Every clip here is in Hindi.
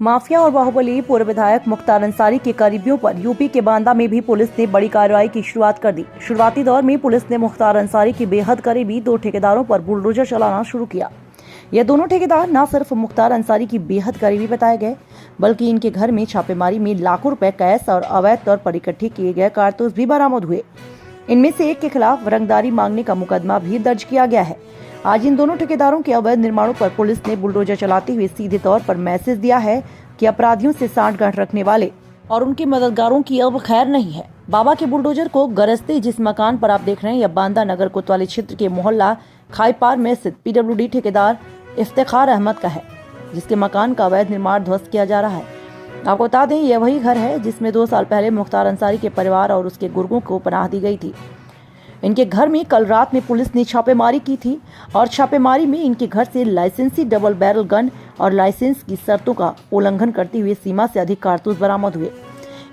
माफिया और बाहुबली पूर्व विधायक मुख्तार अंसारी के करीबियों पर यूपी के बांदा में भी पुलिस ने बड़ी कार्रवाई की शुरुआत कर दी। शुरुआती दौर में पुलिस ने मुख्तार अंसारी के बेहद करीबी 2 ठेकेदारों पर बुलडोजर चलाना शुरू किया। ये दोनों ठेकेदार न सिर्फ मुख्तार अंसारी की बेहद करीबी बताए गए, बल्कि इनके घर में छापेमारी में लाखों रुपए कैश और अवैध तौर पर इकट्ठे किए गए कारतूस भी बरामद हुए। इनमें से एक के खिलाफ रंगदारी मांगने का मुकदमा भी दर्ज किया गया है। आज इन दोनों ठेकेदारों के अवैध निर्माणों पर पुलिस ने बुलडोजर चलाते हुए सीधे तौर पर मैसेज दिया है कि अपराधियों से सांठगांठ रखने वाले और उनके मददगारों की अब खैर नहीं है। बाबा के बुलडोजर को गरजते जिस मकान पर आप देख रहे हैं, यह बांदा नगर कोतवाली क्षेत्र के मोहल्ला खाईपार में स्थित पीडब्ल्यूडी ठेकेदार इफ्तिखार अहमद का है, जिसके मकान का अवैध निर्माण ध्वस्त किया जा रहा है। आपको बता दें, यह वही घर है जिसमें 2 साल पहले मुख्तार अंसारी के परिवार और उसके गुर्गों को पनाह दी गई थी। इनके घर में कल रात में पुलिस ने छापेमारी की थी और छापेमारी में इनके घर से लाइसेंसी डबल बैरल गन और लाइसेंस की शर्तों का उल्लंघन करते हुए सीमा से अधिक कारतूस बरामद हुए।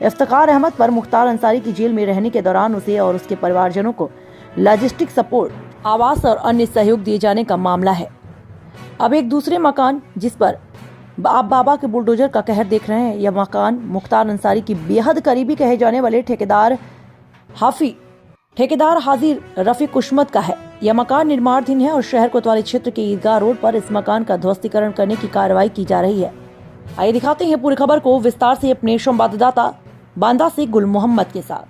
इफ्तिखार अहमद पर मुख्तार अंसारी की जेल में रहने के दौरान उसे और उसके परिवारजनों को लॉजिस्टिक सपोर्ट, आवास और अन्य सहयोग दिए जाने का मामला है। अब एक दूसरे मकान जिस पर आप बाबा के बुलडोजर का कहर देख रहे हैं, यह मकान मुख्तार अंसारी की बेहद करीबी कहे जाने वाले ठेकेदार हाजी रफीक उस्मत का है। यह मकान निर्माणाधीन है और शहर कोतवाली क्षेत्र के ईदगाह रोड पर इस मकान का ध्वस्तीकरण करने की कार्रवाई की जा रही है। आइए दिखाते हैं पूरी खबर को विस्तार से अपने संवाददाता बांदा से गुल मोहम्मद के साथ।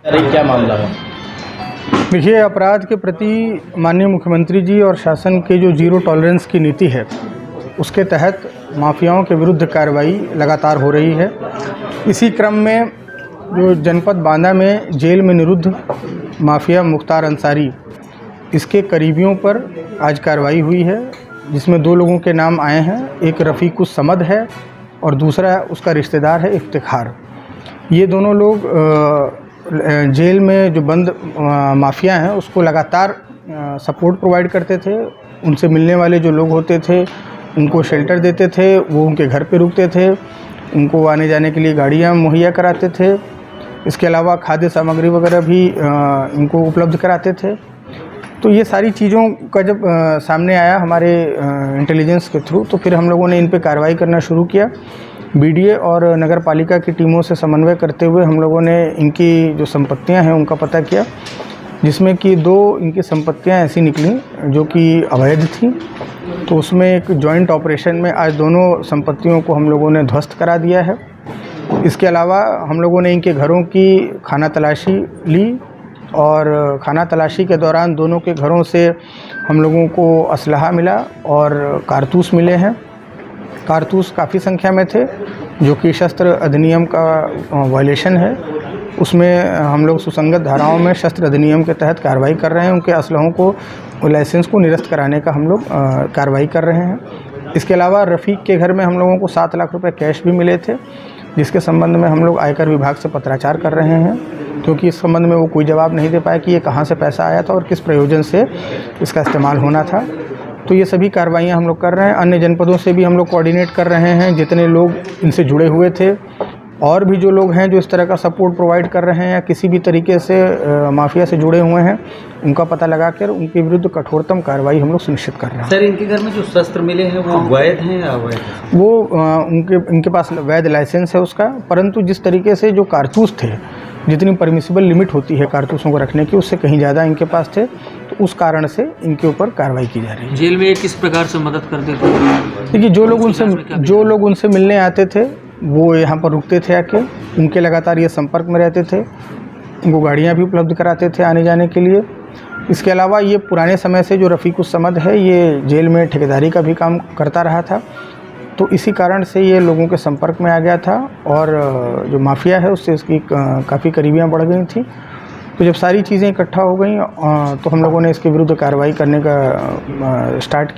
क्या मामला है? देखिए, अपराध के प्रति माननीय मुख्यमंत्री जी और शासन के जो जीरो टॉलरेंस की नीति है, उसके तहत माफियाओं के विरुद्ध कार्रवाई लगातार हो रही है। इसी क्रम में जो जनपद बांदा में जेल में निरुद्ध माफिया मुख्तार अंसारी, इसके करीबियों पर आज कार्रवाई हुई है, जिसमें 2 लोगों के नाम आए हैं। एक रफ़ीक समद है और दूसरा उसका रिश्तेदार है इफ्तिखार। ये दोनों लोग जेल में जो बंद माफिया हैं उसको लगातार सपोर्ट प्रोवाइड करते थे। उनसे मिलने वाले जो लोग होते थे उनको शेल्टर देते थे, वो उनके घर पे रुकते थे, उनको आने जाने के लिए गाड़ियाँ मुहैया कराते थे। इसके अलावा खाद्य सामग्री वगैरह भी इनको उपलब्ध कराते थे। तो ये सारी चीज़ों का जब सामने आया हमारे इंटेलिजेंस के थ्रू, तो फिर हम लोगों ने इन पे कार्रवाई करना शुरू किया। बीडीए और नगर पालिका की टीमों से समन्वय करते हुए हम लोगों ने इनकी जो संपत्तियां हैं उनका पता किया, जिसमें कि 2 इनकी संपत्तियां ऐसी निकली जो कि अवैध थी। तो उसमें एक जॉइंट ऑपरेशन में आज दोनों संपत्तियों को हम लोगों ने ध्वस्त करा दिया है। इसके अलावा हम लोगों ने इनके घरों की खाना तलाशी ली और खाना तलाशी के दौरान दोनों के घरों से हम लोगों को असलहा मिला और कारतूस मिले हैं। कारतूस काफ़ी संख्या में थे, जो कि शस्त्र अधिनियम का वायलेशन है। उसमें हम लोग सुसंगत धाराओं में शस्त्र अधिनियम के तहत कार्रवाई कर रहे हैं। उनके असलहों को, लाइसेंस को निरस्त कराने का हम लोग कार्रवाई कर रहे हैं। इसके अलावा रफ़ीक के घर में हम लोगों को 7 लाख रुपए कैश भी मिले थे, जिसके संबंध में हम लोग आयकर विभाग से पत्राचार कर रहे हैं, क्योंकि इस संबंध में वो कोई जवाब नहीं दे पाए कि ये कहाँ से पैसा आया था और किस प्रयोजन से इसका इस्तेमाल होना था। तो ये सभी कार्रवाइयाँ हम लोग कर रहे हैं। अन्य जनपदों से भी हम लोग कोऑर्डिनेट कर रहे हैं, जितने लोग इनसे जुड़े हुए थे और भी जो लोग हैं जो इस तरह का सपोर्ट प्रोवाइड कर रहे हैं या किसी भी तरीके से माफिया से जुड़े हुए हैं, उनका पता लगाकर उनके विरुद्ध कठोरतम कार्रवाई हम लोग सुनिश्चित कर रहे हैं। सर, इनके घर में जो शस्त्र मिले हैं वो वैध हैं या अवैध? वो इनके पास वैध लाइसेंस है उसका, परंतु जिस तरीके से जो कारतूस थे, जितनी परमिसिबल लिमिट होती है कारतूसों को रखने की, उससे कहीं ज़्यादा इनके पास थे। तो उस कारण से इनके ऊपर कार्रवाई की जा रही है। जेल में किस प्रकार से मदद करते थे? देखिए, जो लोग उनसे मिलने आते थे वो यहाँ पर रुकते थे आके, उनके लगातार ये संपर्क में रहते थे, उनको गाड़ियाँ भी उपलब्ध कराते थे आने जाने के लिए। इसके अलावा ये पुराने समय से जो रफ़ीक समद है, ये जेल में ठेकेदारी का भी काम करता रहा था। तो इसी कारण से ये लोगों के संपर्क में आ गया था और जो माफिया है उससे इसकी काफ़ी करीबियाँ बढ़ गई थी। तो जब सारी चीज़ें इकट्ठा हो गई तो हम लोगों ने इसके विरुद्ध कार्रवाई करने का स्टार्ट किया।